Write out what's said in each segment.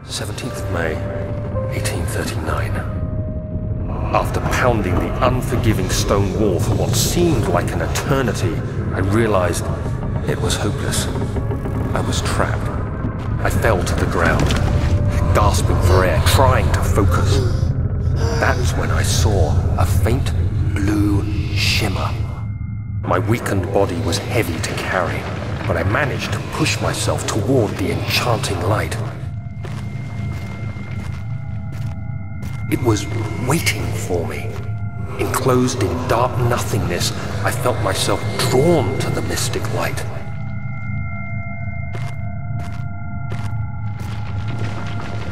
17th of May, 1839. After pounding the unforgiving stone wall for what seemed like an eternity, I realized it was hopeless. I was trapped. I fell to the ground, gasping for air, trying to focus. That's when I saw a faint blue shimmer. My weakened body was heavy to carry, but I managed to push myself toward the enchanting light. It was waiting for me. Enclosed in dark nothingness, I felt myself drawn to the mystic light.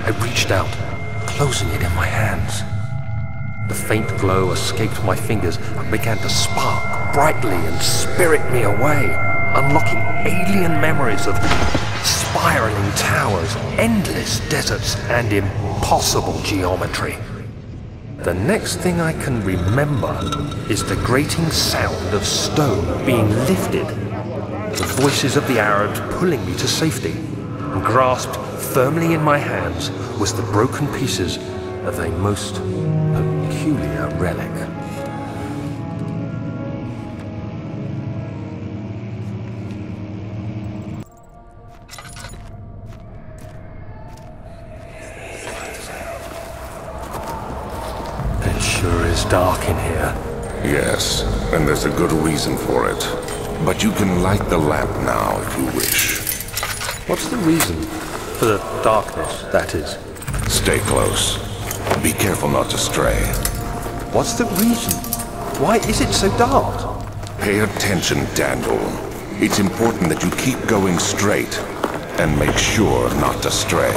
I reached out, closing it in my hands. The faint glow escaped my fingers and began to spark brightly and spirit me away, unlocking alien memories of spiraling towers, endless deserts, and impossible geometry. The next thing I can remember is the grating sound of stone being lifted, the voices of the Arabs pulling me to safety, and grasped firmly in my hands was the broken pieces of a most peculiar relic. It sure is dark in here. Yes, and there's a good reason for it. But you can light the lamp now if you wish. What's the reason? For the darkness, that is. Stay close. Be careful not to stray. What's the reason? Why is it so dark? Pay attention, Daniel. It's important that you keep going straight and make sure not to stray.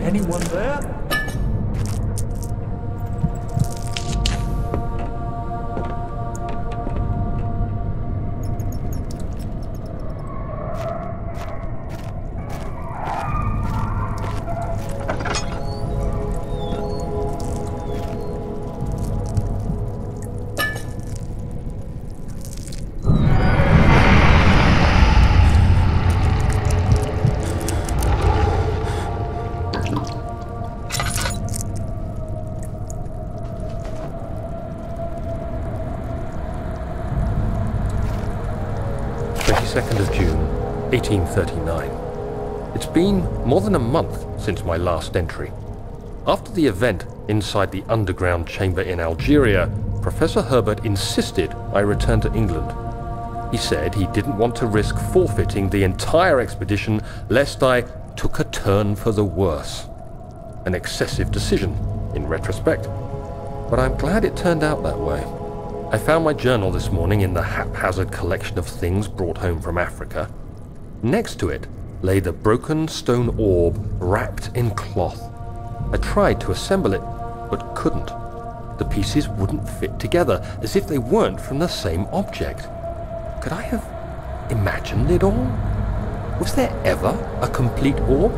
Anyone there? of June, 1839. It's been more than a month since my last entry. After the event inside the underground chamber in Algeria, Professor Herbert insisted I return to England. He said he didn't want to risk forfeiting the entire expedition lest I took a turn for the worse. An excessive decision, in retrospect. But I'm glad it turned out that way. I found my journal this morning in the haphazard collection of things brought home from Africa. Next to it lay the broken stone orb wrapped in cloth. I tried to assemble it, but couldn't. The pieces wouldn't fit together, as if they weren't from the same object. Could I have imagined it all? Was there ever a complete orb?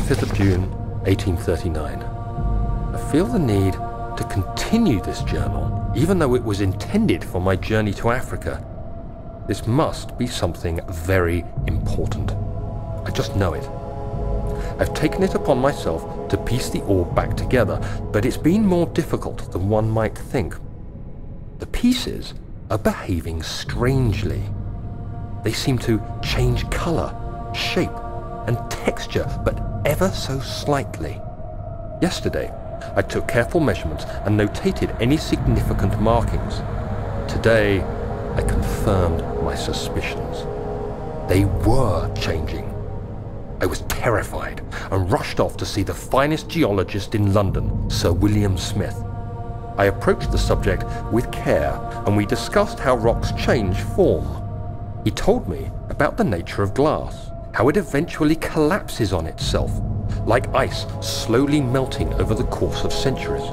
25th of June, 1839. I feel the need to continue this journal, even though it was intended for my journey to Africa. This must be something very important. I just know it. I've taken it upon myself to piece the orb back together, but it's been more difficult than one might think. The pieces are behaving strangely. They seem to change colour, shape, and texture, but ever so slightly. Yesterday, I took careful measurements and notated any significant markings. Today, I confirmed my suspicions. They were changing. I was terrified and rushed off to see the finest geologist in London, Sir William Smith. I approached the subject with care and we discussed how rocks change form. He told me about the nature of glass, how it eventually collapses on itself, like ice slowly melting over the course of centuries.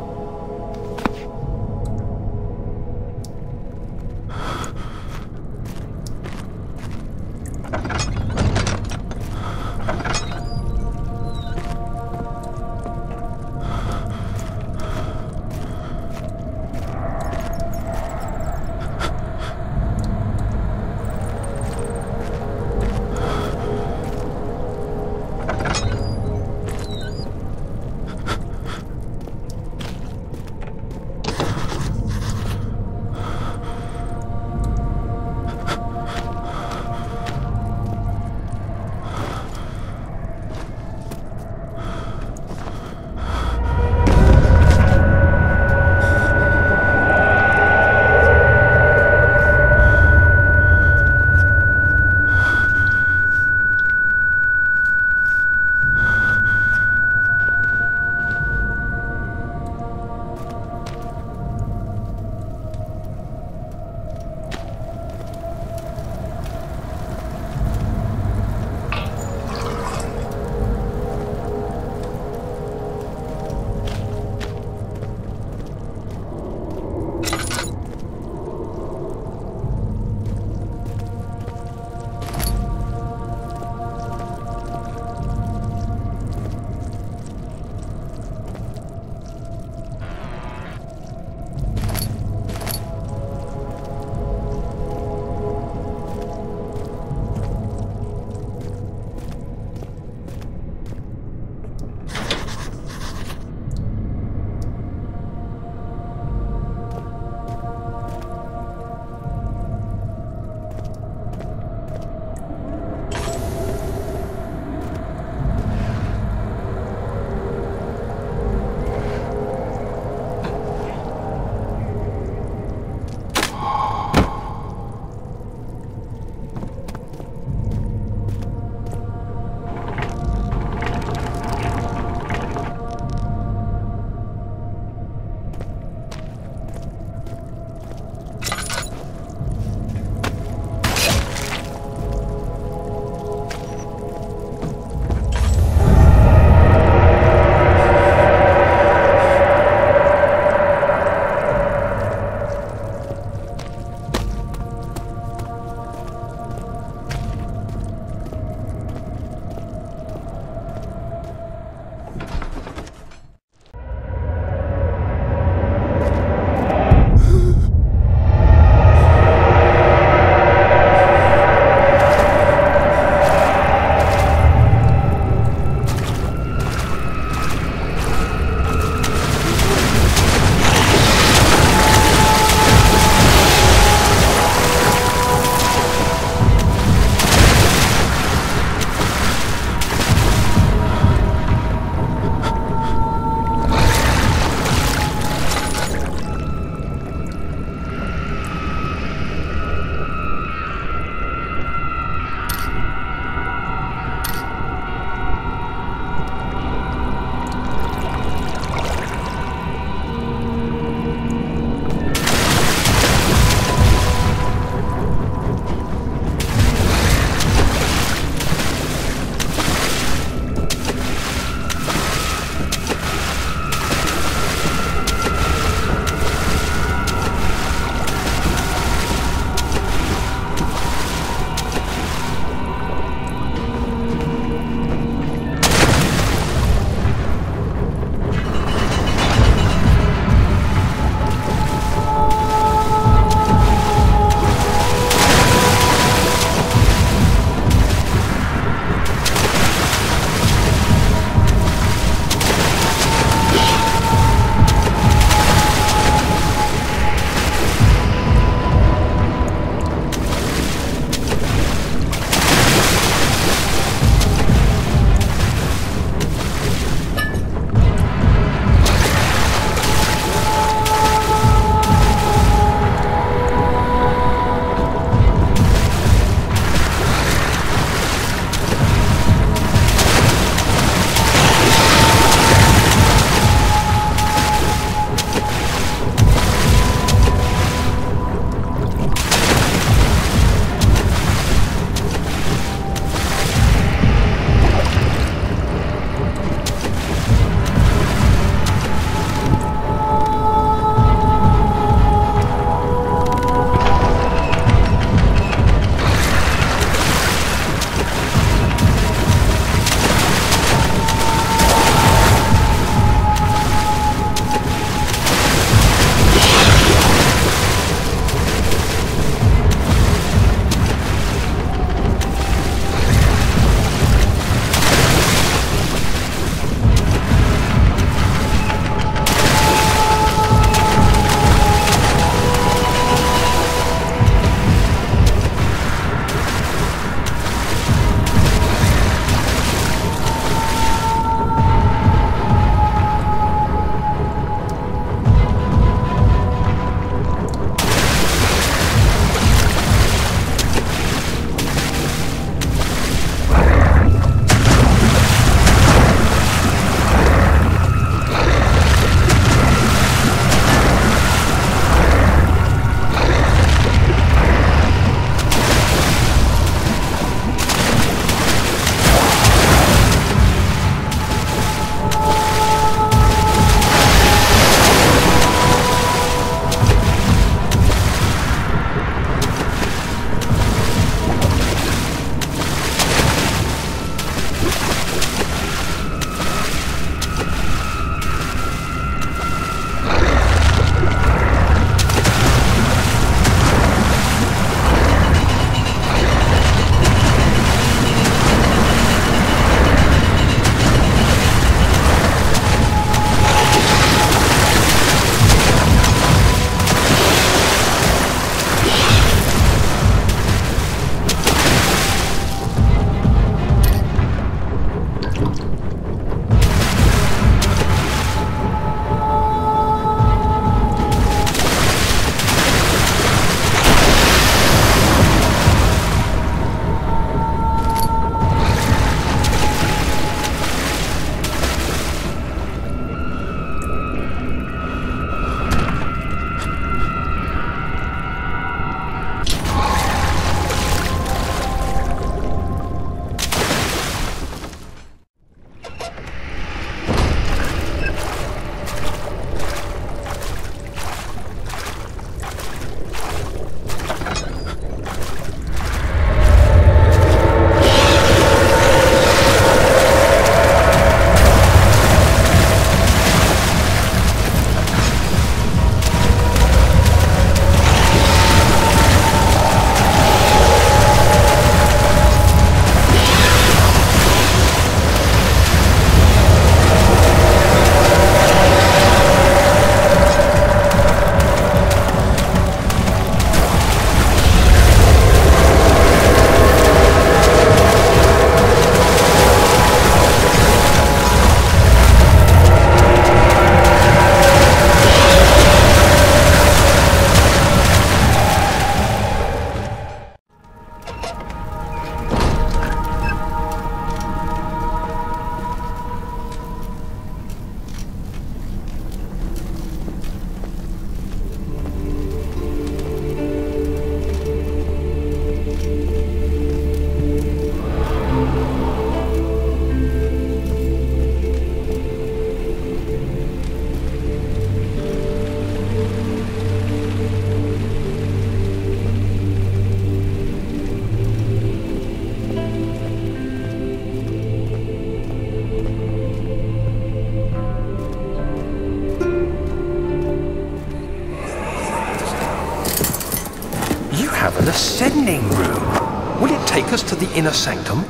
have an ascending room. Will it take us to the inner sanctum?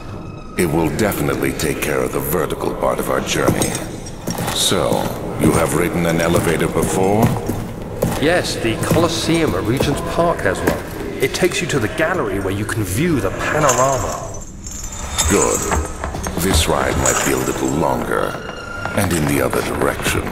It will definitely take care of the vertical part of our journey. So, you have ridden an elevator before? Yes, the Colosseum at Regent's Park has one. It takes you to the gallery where you can view the panorama. Good. This ride might be a little longer, and in the other direction.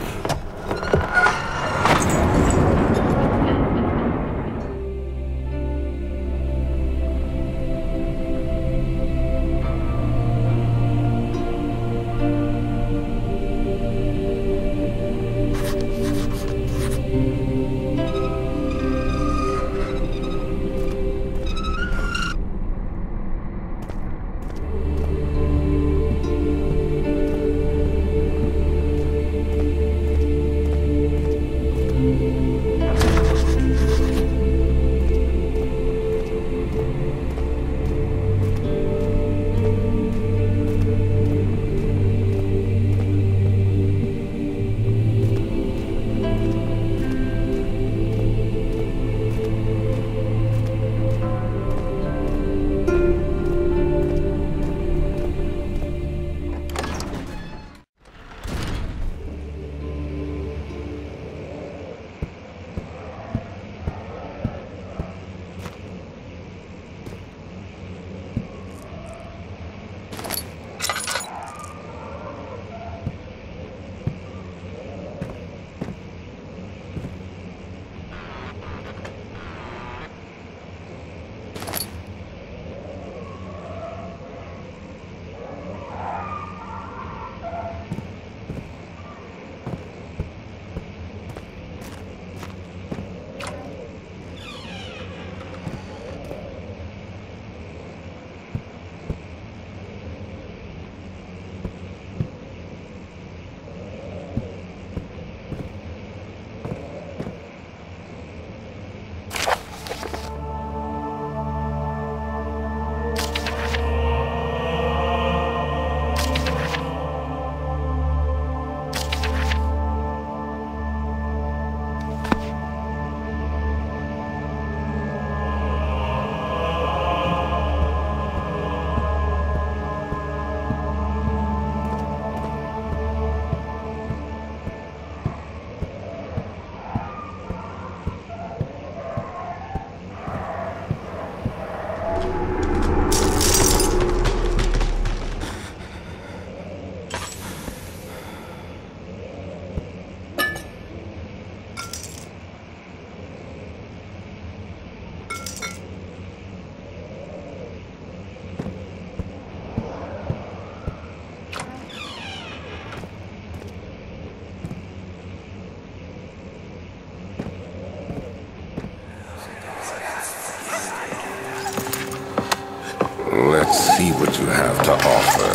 Let's see what you have to offer.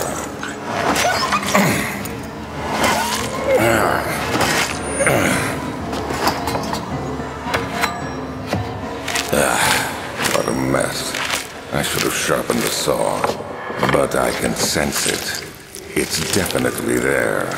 What a mess. I should have sharpened the saw, but I can sense it. It's definitely there.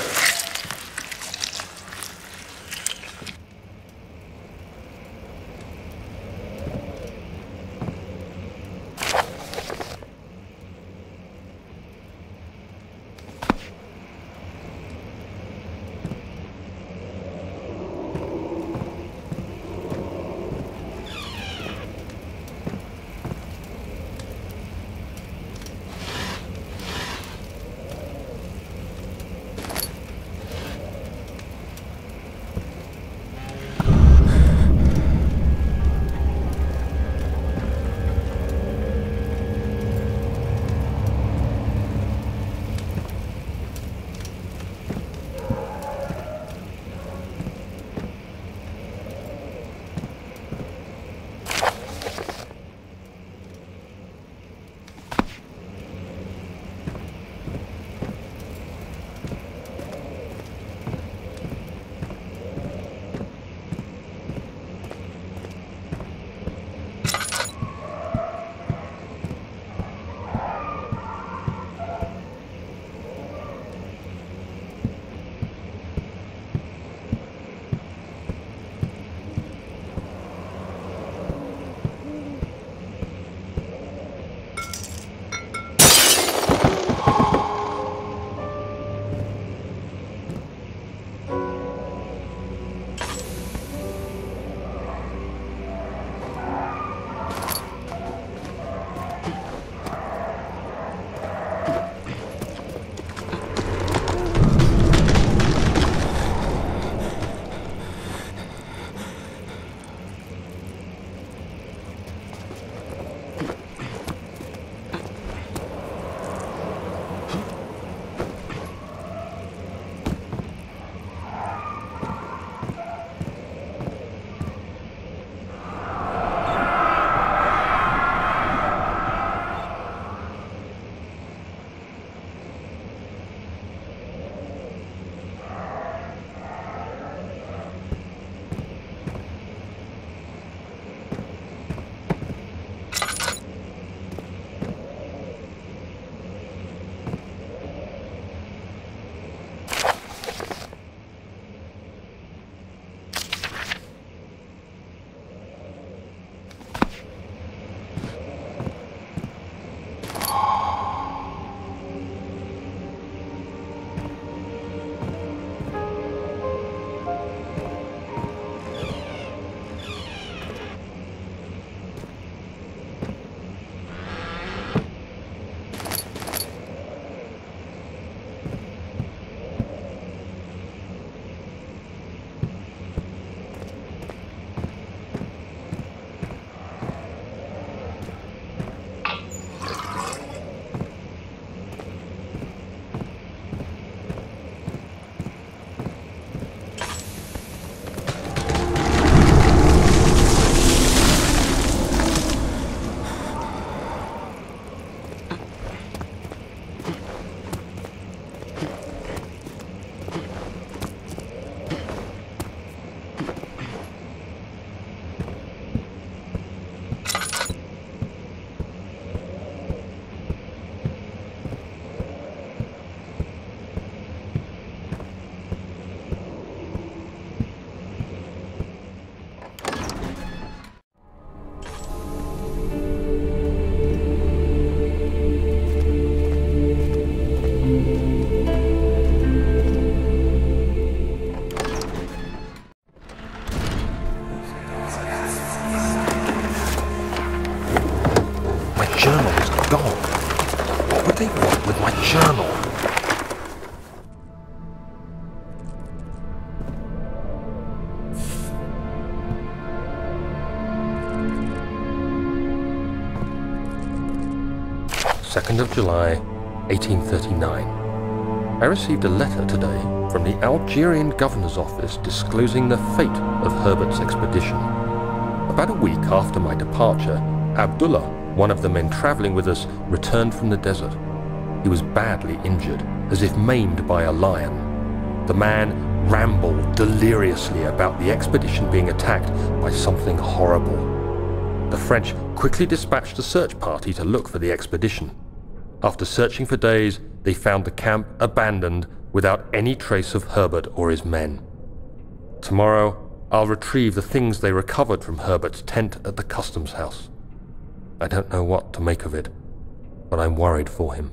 2nd of July, 1839. I received a letter today from the Algerian governor's office disclosing the fate of Herbert's expedition. About a week after my departure, Abdullah, one of the men traveling with us, returned from the desert. He was badly injured, as if maimed by a lion. The man rambled deliriously about the expedition being attacked by something horrible. The French quickly dispatched a search party to look for the expedition. After searching for days, they found the camp abandoned without any trace of Herbert or his men. Tomorrow, I'll retrieve the things they recovered from Herbert's tent at the customs house. I don't know what to make of it, but I'm worried for him.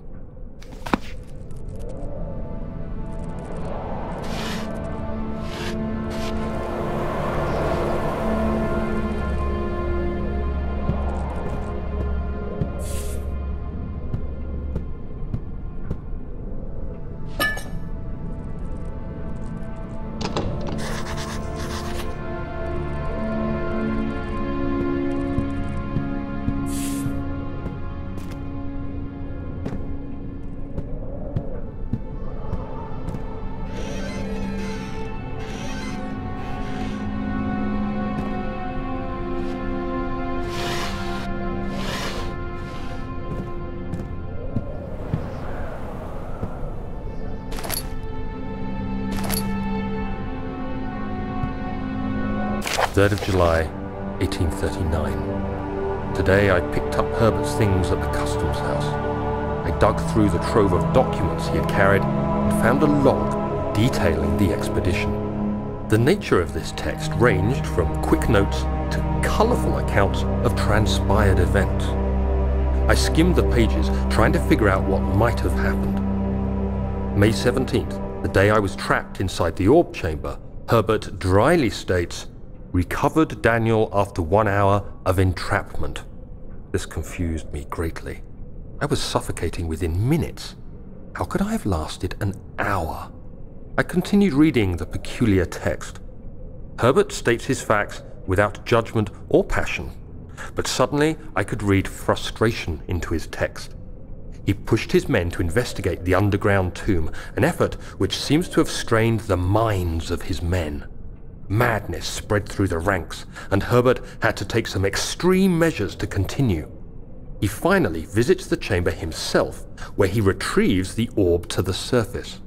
Third of July, 1839. Today I picked up Herbert's things at the customs house. I dug through the trove of documents he had carried and found a log detailing the expedition. The nature of this text ranged from quick notes to colourful accounts of transpired events. I skimmed the pages, trying to figure out what might have happened. May 17th, the day I was trapped inside the orb chamber, Herbert dryly states, "Recovered Daniel after 1 hour of entrapment." This confused me greatly. I was suffocating within minutes. How could I have lasted an hour? I continued reading the peculiar text. Herbert states his facts without judgment or passion, but suddenly I could read frustration into his text. He pushed his men to investigate the underground tomb, an effort which seems to have strained the minds of his men. Madness spread through the ranks, and Herbert had to take some extreme measures to continue. He finally visits the chamber himself, where he retrieves the orb to the surface.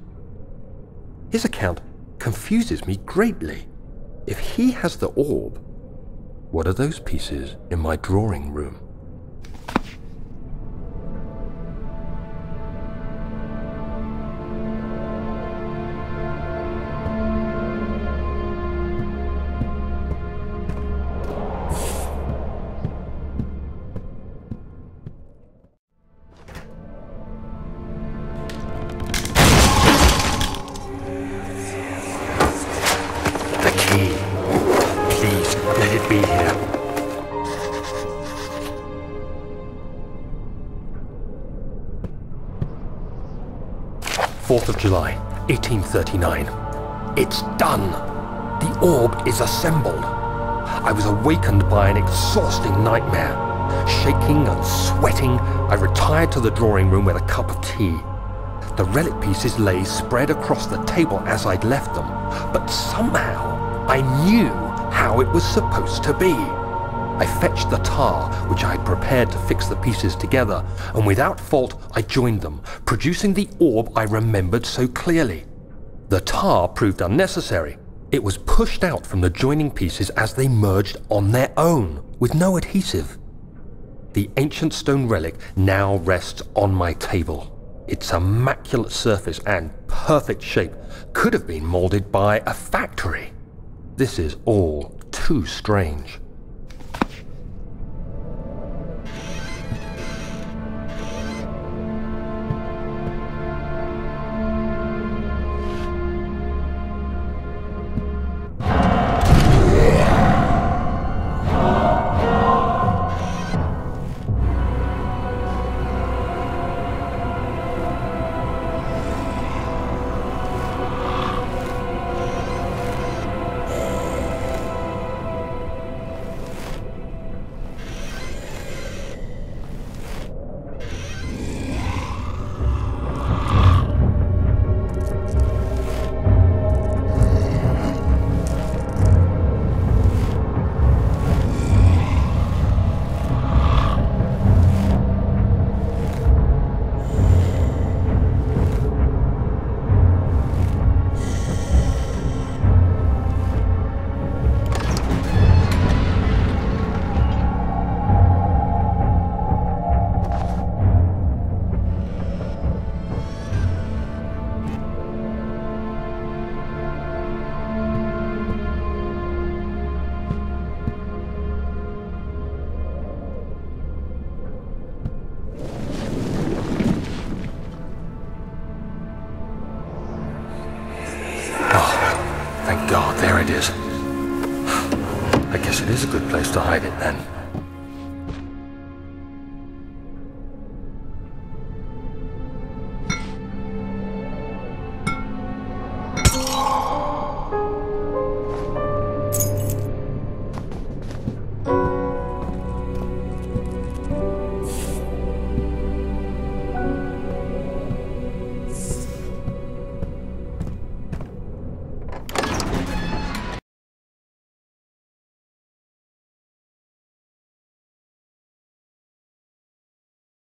His account confuses me greatly. If he has the orb, what are those pieces in my drawing room? July 1839. It's done! The orb is assembled. I was awakened by an exhausting nightmare. Shaking and sweating, I retired to the drawing room with a cup of tea. The relic pieces lay spread across the table as I'd left them, but somehow I knew how it was supposed to be. I fetched the tar, which I had prepared to fix the pieces together, and without fault I joined them, producing the orb I remembered so clearly. The tar proved unnecessary. It was pushed out from the joining pieces as they merged on their own, with no adhesive. The ancient stone relic now rests on my table. Its immaculate surface and perfect shape could have been molded by a factory. This is all too strange. Thank God, there it is. I guess it is a good place to hide it then.